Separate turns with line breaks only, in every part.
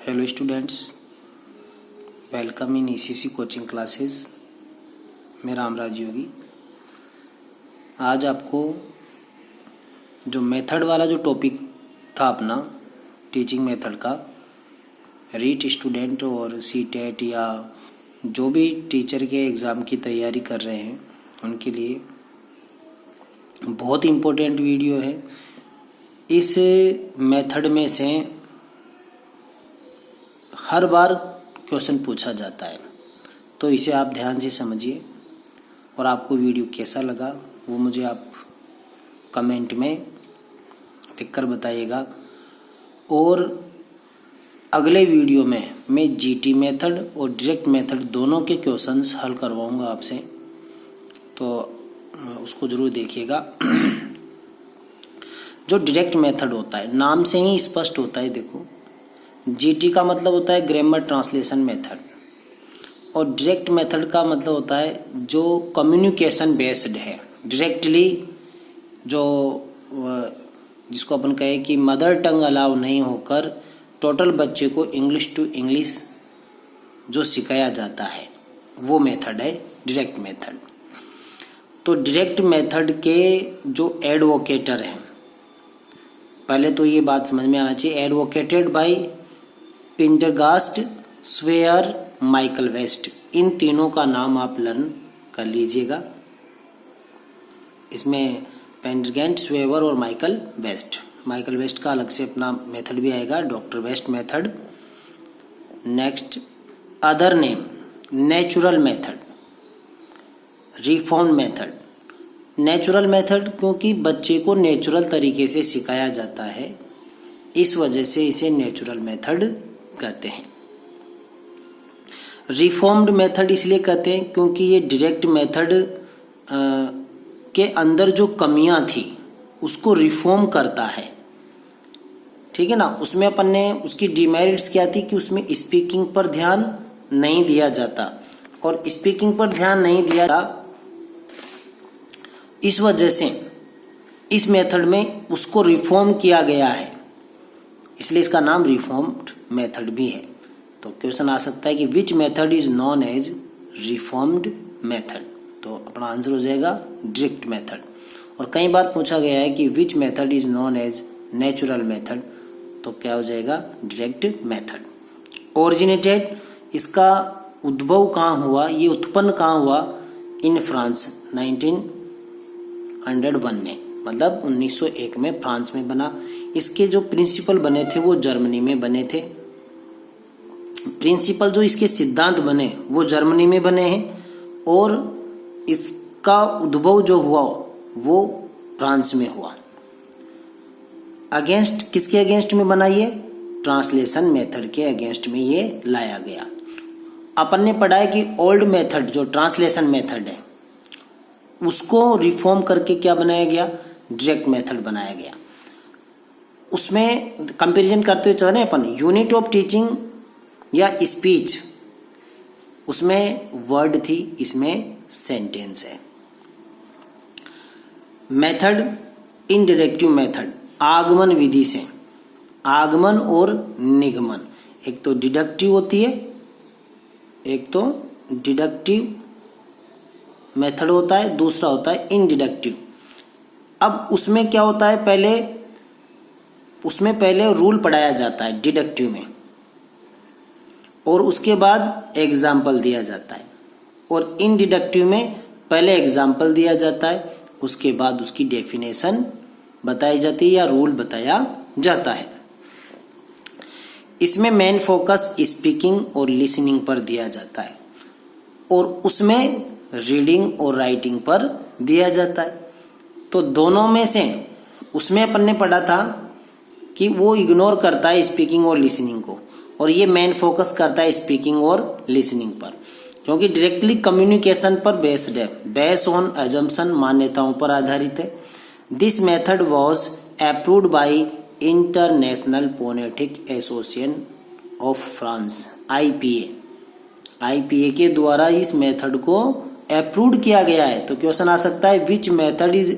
Hello students, welcome in ECC coaching classes. मैं रामराज योगी। आज आपको जो मेथड वाला जो टॉपिक था अपना टीचिंग मेथड का, रीट स्टूडेंट और सीटेट या जो भी टीचर के एग्ज़ाम की तैयारी कर रहे हैं उनके लिए बहुत इम्पोर्टेंट वीडियो है। इस मेथड में से हर बार क्वेश्चन पूछा जाता है, तो इसे आप ध्यान से समझिए और आपको वीडियो कैसा लगा वो मुझे आप कमेंट में लिखकर बताइएगा। और अगले वीडियो में मैं जीटी मेथड और डायरेक्ट मेथड दोनों के क्वेश्चंस हल करवाऊंगा आपसे, तो उसको ज़रूर देखिएगा। जो डायरेक्ट मेथड होता है नाम से ही स्पष्ट होता है। देखो, जीटी का मतलब होता है ग्रामर ट्रांसलेशन मेथड और डायरेक्ट मेथड का मतलब होता है जो कम्युनिकेशन बेस्ड है, डायरेक्टली जो जिसको अपन कहें कि मदर टंग अलाउ नहीं होकर टोटल बच्चे को इंग्लिश टू इंग्लिश जो सिखाया जाता है वो मेथड है डायरेक्ट मेथड। तो डायरेक्ट मेथड के जो एडवोकेटर हैं, पहले तो ये बात समझ में आना चाहिए, advocated by Pendergast, Sauveur, Michael West, इन तीनों का नाम आप लर्न कर लीजिएगा। इसमें पेंडरगेंट, स्वेवर और माइकल वेस्ट। माइकल वेस्ट का अलग से अपना मेथड भी आएगा, doctor West method. Next, other name, natural method, reform method. Natural method क्योंकि बच्चे को नेचुरल तरीके से सिखाया जाता है, इस वजह से इसे नेचुरल मेथड कहते हैं। रिफॉर्म्ड मेथड इसलिए कहते हैं क्योंकि ये डायरेक्ट मेथड के अंदर जो कमियां थी उसको रिफॉर्म करता है। ठीक है ना। उसमें अपन ने उसकी डिमेरिट्स क्या थी कि उसमें स्पीकिंग पर ध्यान नहीं दिया जाता, और स्पीकिंग पर ध्यान नहीं दिया जाता, इस वजह से इस मेथड में उसको रिफॉर्म किया गया है, इसलिए इसका नाम रिफॉर्म्ड मेथड भी है। तो क्वेश्चन आ सकता है कि which method is known as reformed method, तो अपना आंसर हो जाएगा डायरेक्ट मेथड। और कई बार पूछा गया है कि which method is known as natural method, तो क्या हो जाएगा डायरेक्ट मेथड। ओरिजिनेटेड, इसका उद्भव कहाँ हुआ, ये उत्पन्न कहाँ हुआ, इन फ्रांस 1901 में, मतलब 1901 में फ्रांस में बना। इसके जो प्रिंसिपल बने थे वो जर्मनी में बने थे। प्रिंसिपल जो इसके सिद्धांत बने वो जर्मनी में बने हैं, और इसका उद्भव जो हुआ वो फ्रांस में हुआ। अगेंस्ट, किसके अगेंस्ट में बना, ये ट्रांसलेशन मेथड के अगेंस्ट में ये लाया गया। अपन ने पढ़ा है कि ओल्ड मेथड जो ट्रांसलेशन मेथड है उसको रिफॉर्म करके क्या बनाया गया, डायरेक्ट मेथड बनाया गया। उसमें कंपैरिजन करते हुए चले अपन, यूनिट ऑफ टीचिंग या स्पीच, उसमें वर्ड थी, इसमें सेंटेंस है। मेथड, इनडायरेक्टिव मेथड, आगमन विधि से, आगमन और निगमन, एक तो डिडक्टिव होती है, एक तो डिडक्टिव मेथड होता है, दूसरा होता है इनडिडक्टिव। अब उसमें क्या होता है, पहले रूल पढ़ाया जाता है डिडक्टिव में, और उसके बाद एग्जाम्पल दिया जाता है। और इनडिडक्टिव में पहले एग्जाम्पल दिया जाता है, उसके बाद उसकी डेफिनेशन बताई जाती है या रूल बताया जाता है। इसमें मेन फोकस स्पीकिंग और लिसनिंग पर दिया जाता है, और उसमें रीडिंग और राइटिंग पर दिया जाता है। तो दोनों में से उसमें अपन ने पढ़ा था कि वो इग्नोर करता है स्पीकिंग और लिसनिंग को, और ये मेन फोकस करता है स्पीकिंग और लिसनिंग पर, क्योंकि डायरेक्टली कम्युनिकेशन पर बेस्ड है, बेस्ड ऑन अजम्पशन, मान्यताओं पर आधारित है। This method was approved by international phonetic association of France, IPA के द्वारा इस मेथड को अप्रूव्ड किया गया है। तो क्वेश्चन आ सकता है विच method is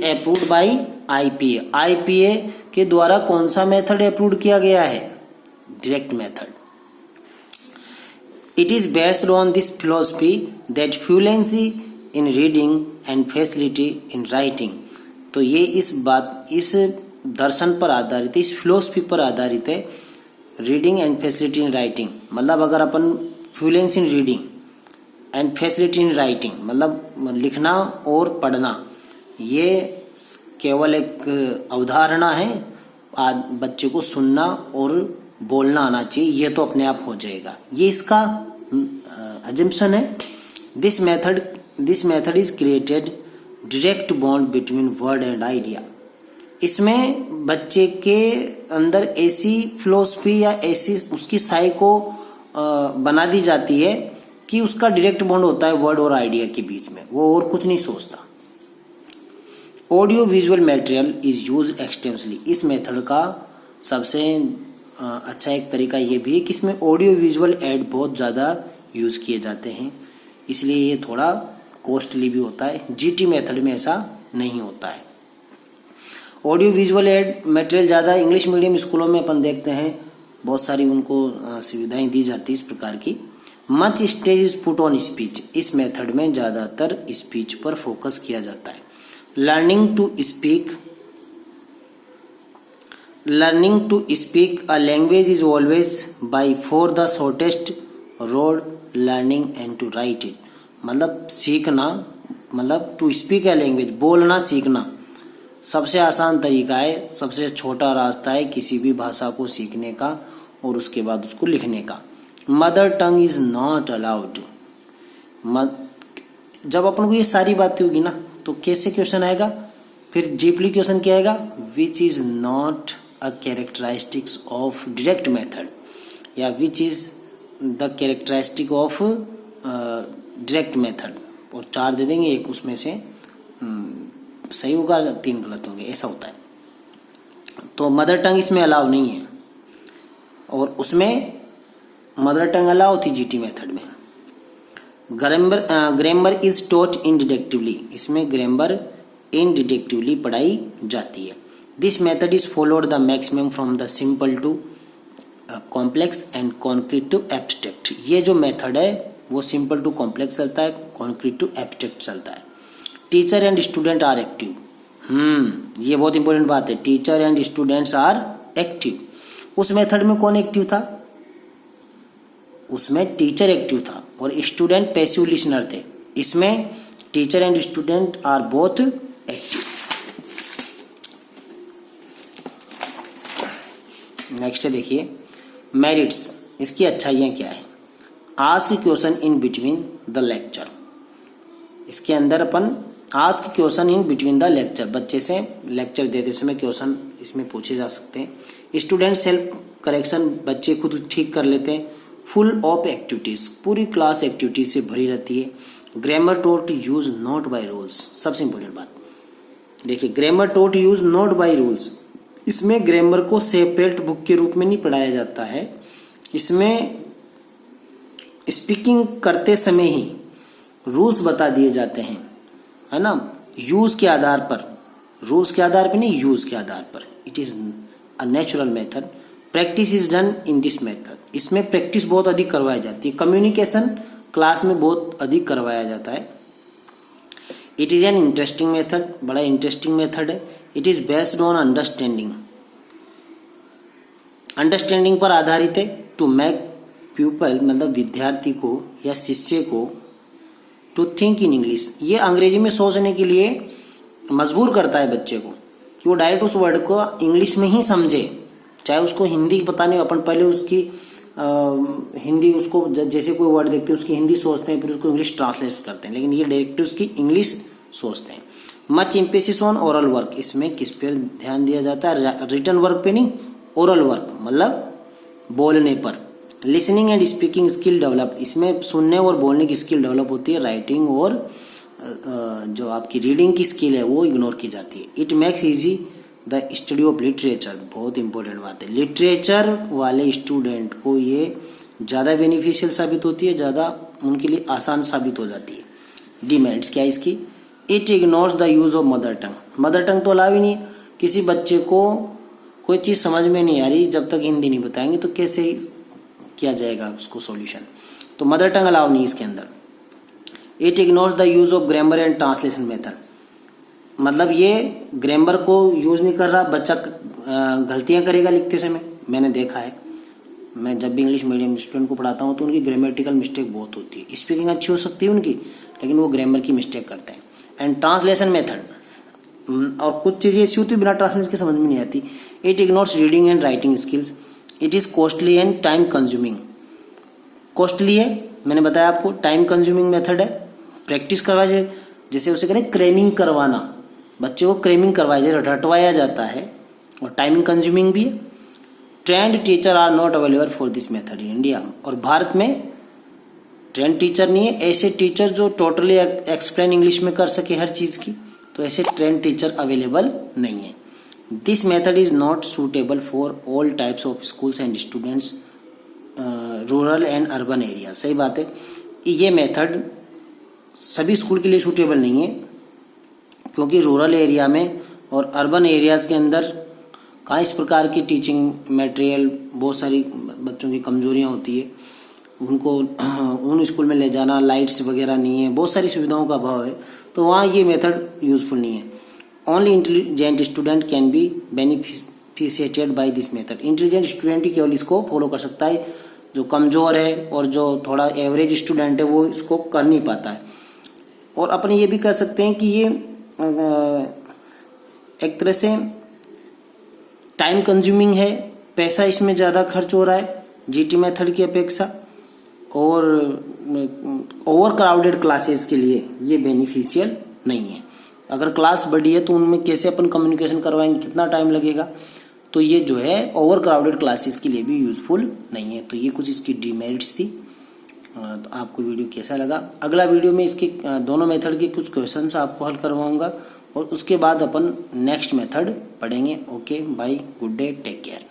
approved by IPA. IPA के द्वारा कौन सा मेथड अप्रूव किया गया है? Direct method. It is based on this philosophy that fluency in reading and facility in writing. तो ये इस दर्शन पर आधारित है, इस फिलोसफी पर आधारित है, reading and facility in writing. मतलब अगर अपन fluency in reading and facility in writing मतलब लिखना और पढ़ना, ये केवल एक अवधारणा है, बच्चे को सुनना और बोलना आना चाहिए, ये तो अपने आप हो जाएगा, ये इसका अजम्पशन है। This method is created direct bond between word and idea. इसमें बच्चे के अंदर ऐसी फिलोसफी या ऐसी उसकी साइको बना दी जाती है कि उसका डायरेक्ट बॉन्ड होता है वर्ड और आइडिया के बीच में, वो और कुछ नहीं सोचता। Audio visual material is use extensively. इस मेथड का सबसे अच्छा एक तरीका ये भी है कि इसमें ऑडियो विजुअल एड बहुत ज़्यादा यूज किए जाते हैं, इसलिए ये थोड़ा कॉस्टली भी होता है। जीटी मेथड में ऐसा नहीं होता है। ऑडियो विजुअल एड मटेरियल ज़्यादा इंग्लिश मीडियम स्कूलों में अपन देखते हैं, बहुत सारी उनको सुविधाएं दी जाती है इस प्रकार की। Much stage is put on speech. इस मेथड में ज़्यादातर स्पीच पर फोकस किया जाता है। Learning to speak a language is always by far the shortest road learning and to write it. मतलब सीखना, मतलब टू स्पीक अ लैंग्वेज, बोलना सीखना सबसे आसान तरीका है, सबसे छोटा रास्ता है किसी भी भाषा को सीखने का और उसके बाद उसको लिखने का। Mother tongue is not allowed. जब अपन को ये सारी बातें होगी ना तो कैसे क्वेश्चन आएगा, फिर डीपली क्वेश्चन क्या आएगा, which is not a characteristics of direct method, या which is the characteristic of direct method, और 4 दे देंगे, एक उसमें से सही होगा, 3 गलत होंगे, ऐसा होता है। तो मदर टंग इसमें अलाउ नहीं है, और उसमें मदर टंग अलाउ थी जीटी मेथड में। Grammar is taught inductively. इसमें ग्रामर इंडिडक्टिवली पढ़ाई जाती है। This method is followed the maximum from the simple to complex and concrete to abstract. ये जो मेथड है वो सिंपल टू कॉम्प्लेक्स चलता है, कॉन्क्रीट टू एब्स्ट्रैक्ट चलता है। Teacher and student are active. ये बहुत इंपॉर्टेंट बात है, teacher and students are active. उस मेथड में कौन एक्टिव था? उसमें टीचर एक्टिव था और स्टूडेंट पैसिव लिसनर थे। इसमें teacher and student are both active. Next देखिए, मेरिट्स, इसकी अच्छाइयाँ क्या है। Ask question in between the lecture. इसके अंदर अपन ask question in between the lecture, बच्चे से लेक्चर देते समय क्वेश्चन इसमें पूछे जा सकते हैं। स्टूडेंट सेल्फ करेक्शन, बच्चे खुद ठीक कर लेते हैं। फुल ऑफ एक्टिविटीज, पूरी क्लास एक्टिविटीज से भरी रहती है। Grammar taught use not by rules, सबसे इंपॉर्टेंट बात देखिए, grammar taught use not by rules. इसमें ग्रामर को सेपरेट बुक के रूप में नहीं पढ़ाया जाता है, इसमें स्पीकिंग करते समय ही रूल्स बता दिए जाते हैं, है ना, यूज के आधार पर, रूल्स के आधार पर नहीं, यूज के आधार पर। It is a natural method. Practice is done in this method. इसमें प्रैक्टिस बहुत अधिक करवाई जाती है। कम्युनिकेशन क्लास में बहुत अधिक करवाया जाता है। It is an interesting method, बड़ा इंटरेस्टिंग मेथड है। It is based on understanding, understanding पर आधारित है। टू मेक पीपल, मतलब विद्यार्थी को या शिष्य को, टू थिंक इन इंग्लिश, ये अंग्रेजी में सोचने के लिए मजबूर करता है बच्चे को कि वो डायरेक्ट उस वर्ड को इंग्लिश में ही समझे, चाहे उसको हिंदी पता नहीं। अपन पहले उसकी हिंदी, उसको जैसे कोई वर्ड देखते हैं उसकी हिंदी सोचते हैं, फिर उसको इंग्लिश ट्रांसलेट करते हैं, लेकिन ये डायरेक्ट उसकी इंग्लिश सोचते हैं। Much emphasis on oral work. इसमें किस पर ध्यान दिया जाता है? रिटन वर्क पे नहीं, ओरल वर्क मतलब बोलने पर। Listening and speaking skill develop. इसमें सुनने और बोलने की स्किल डेवलप होती है। राइटिंग और जो आपकी रीडिंग की स्किल है वो इग्नोर की जाती है। It makes easy the study of literature. बहुत इंपॉर्टेंट बात है, लिटरेचर वाले स्टूडेंट को ये ज़्यादा बेनिफिशियल साबित होती है, ज़्यादा उनके लिए आसान साबित हो जाती है। डिमेरिट्स क्या है इसकी? It ignores the use of mother tongue. Mother tongue तो अलाव ही नहीं है। किसी बच्चे को कोई चीज़ समझ में नहीं आ रही जब तक हिंदी नहीं बताएंगे तो कैसे किया जाएगा उसको सॉल्यूशन। तो मदर टंग अलाउ नहीं इसके अंदर। It ignores the use of grammar and translation method, मतलब ये ग्रामर को यूज नहीं कर रहा, बच्चा गलतियां करेगा लिखते समय। मैंने देखा है, मैं जब भी इंग्लिश मीडियम स्टूडेंट को पढ़ाता हूँ तो उनकी ग्रामेटिकल मिस्टेक बहुत होती है। स्पीकिंग अच्छी हो सकती है उनकी, लेकिन वो ग्रामर की मिस्टेक करते हैं। एंड ट्रांसलेशन मेथड, और कुछ चीजें ऐसी होती है बिना ट्रांसलेशन के समझ में नहीं आती। It ignores reading and writing skills. It is costly and time consuming. Costly है, मैंने बताया आपको, टाइम कंज्यूमिंग मेथड है। प्रैक्टिस करवाइए, जैसे उसे करें क्रेमिंग करवाना, बच्चे को क्रेमिंग करवाइए, रटवाया जाता है, और टाइम कंज्यूमिंग भी है। Trained teacher are not available for this method in India, और भारत में ट्रेंड टीचर नहीं है। ऐसे टीचर जो टोटली एक्सप्लेन इंग्लिश में कर सके हर चीज की, तो ऐसे ट्रेंड टीचर अवेलेबल नहीं है। This method is not suitable for all types of schools and students, rural and urban area. सही बात है, ये मेथड सभी स्कूल के लिए सूटेबल नहीं है, क्योंकि रूरल एरिया में और अर्बन एरियाज के अंदर कहाँ इस प्रकार की टीचिंग मटेरियल, बहुत सारी बच्चों की कमजोरियां होती है, उनको उन स्कूल में ले जाना, लाइट्स वगैरह नहीं है, बहुत सारी सुविधाओं का अभाव है, तो वहाँ ये मेथड यूजफुल नहीं है। Only intelligent student can be beneficiated by this method. Intelligent student ही केवल इसको फॉलो कर सकता है, जो कमजोर है और जो थोड़ा एवरेज स्टूडेंट है वो इसको कर नहीं पाता है। और अपन ये भी कह सकते हैं कि ये एक तरह से टाइम कंज्यूमिंग है, पैसा इसमें ज़्यादा खर्च हो रहा है जीटी मेथड की अपेक्षा, और ओवर क्राउडेड क्लासेस के लिए ये बेनिफिशियल नहीं है। अगर क्लास बड़ी है तो उनमें कैसे अपन कम्युनिकेशन करवाएंगे, कितना टाइम लगेगा, तो ये जो है ओवर क्राउडेड क्लासेस के लिए भी यूजफुल नहीं है। तो ये कुछ इसकी डिमेरिट्स थी। तो आपको वीडियो कैसा लगा? अगला वीडियो में इसके दोनों मेथड के कुछ क्वेश्चंस आपको हल करवाऊंगा, और उसके बाद अपन नेक्स्ट मेथड पढ़ेंगे। Okay, bye, good day, take care.